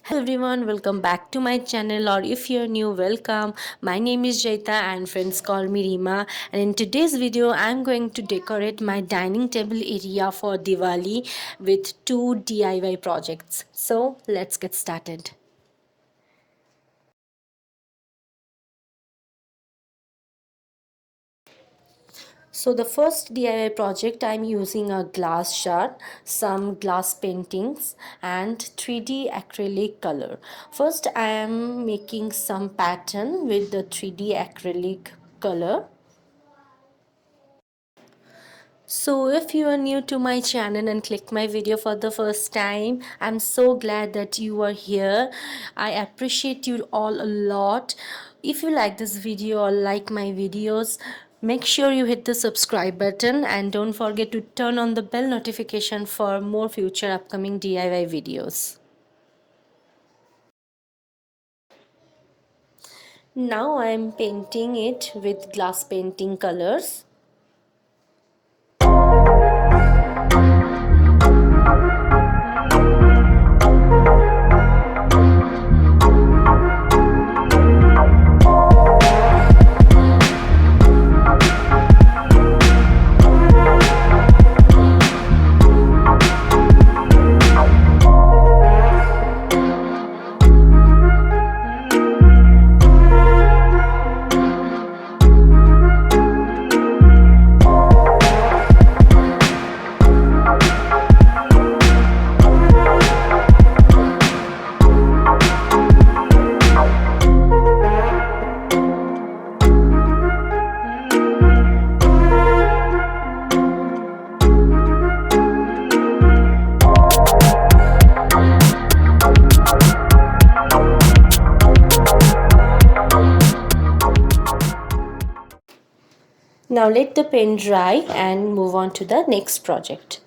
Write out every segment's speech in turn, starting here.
Hello everyone, welcome back to my channel, or if you're new, welcome. My name is Jaita and friends call me Rima, and in today's video I'm going to decorate my dining table area for Diwali with two DIY projects. So let's get started. So the first DIY project, I'm using a glass jar, some glass paintings and 3D acrylic color. First I am making some pattern with the 3D acrylic color. So if you are new to my channel and click my video for the first time, I'm so glad that you are here. I appreciate you all a lot. If you like this video or like my videos, make sure you hit the subscribe button and don't forget to turn on the bell notification for more future upcoming DIY videos. Now I'm painting it with glass painting colors. Now let the paint dry and move on to the next project.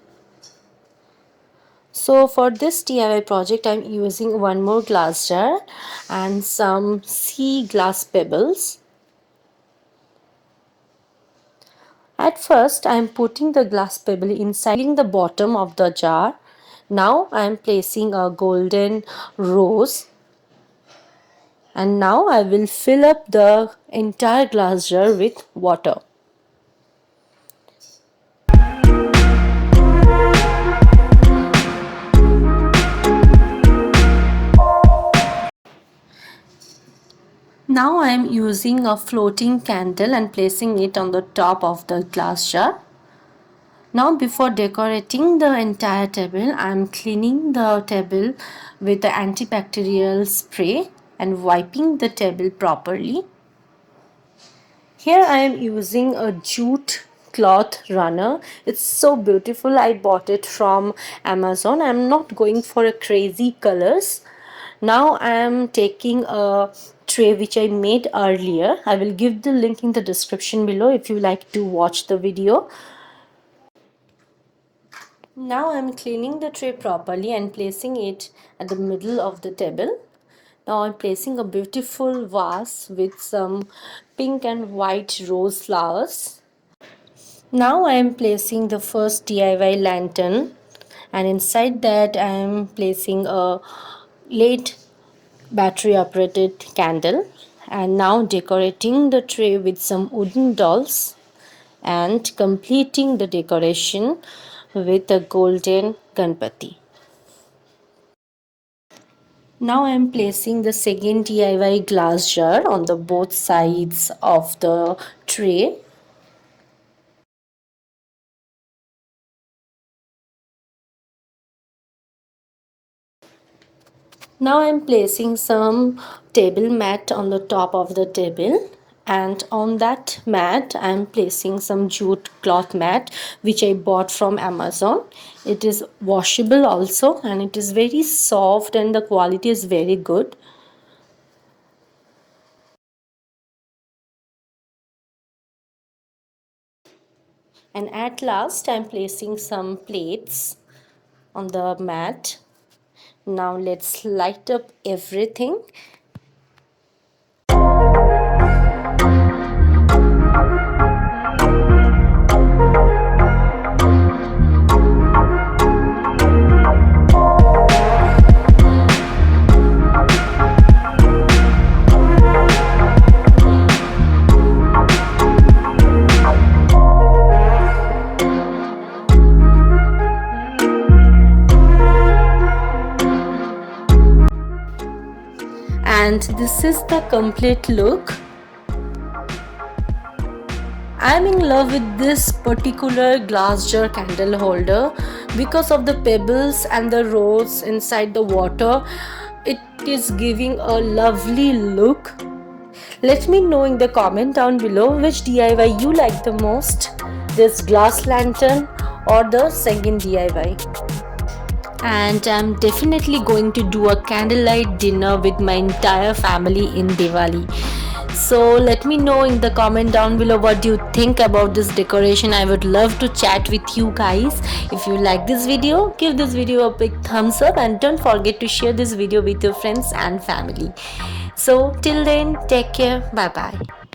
So for this DIY project, I'm using one more glass jar and some sea glass pebbles. At first, I'm putting the glass pebble inside the bottom of the jar. Now I'm placing a golden rose, and now I will fill up the entire glass jar with water. Now I am using a floating candle and placing it on the top of the glass jar. Now before decorating the entire table, I am cleaning the table with the antibacterial spray and wiping the table properly. Here I am using a jute cloth runner. It's so beautiful. I bought it from Amazon. I'm not going for a crazy colors. Now I am taking a tray which I made earlier. I will give the link in the description below if you like to watch the video. Now I am cleaning the tray properly and placing it at the middle of the table. Now I'm placing a beautiful vase with some pink and white rose flowers. Now I am placing the first DIY lantern, and inside that I am placing a LED battery operated candle, and now decorating the tray with some wooden dolls and completing the decoration with a golden Ganpati. Now I am placing the second DIY glass jar on the both sides of the tray. Now I am placing some table mat on the top of the table, and on that mat I am placing some jute cloth mat which I bought from Amazon. It is washable also and it is very soft and the quality is very good. And at last I am placing some plates on the mat. Now let's light up everything. And this is the complete look. I'm in love with this particular glass jar candle holder because of the pebbles and the rose inside the water. It is giving a lovely look. Let me know in the comment down below which DIY you like the most, this glass lantern or the second DIY. And I'm definitely going to do a candlelight dinner with my entire family in Diwali. So let me know in the comment down below what do you think about this decoration. I would love to chat with you guys. If you like this video, give this video a big thumbs up and don't forget to share this video with your friends and family. So till then, take care. Bye bye.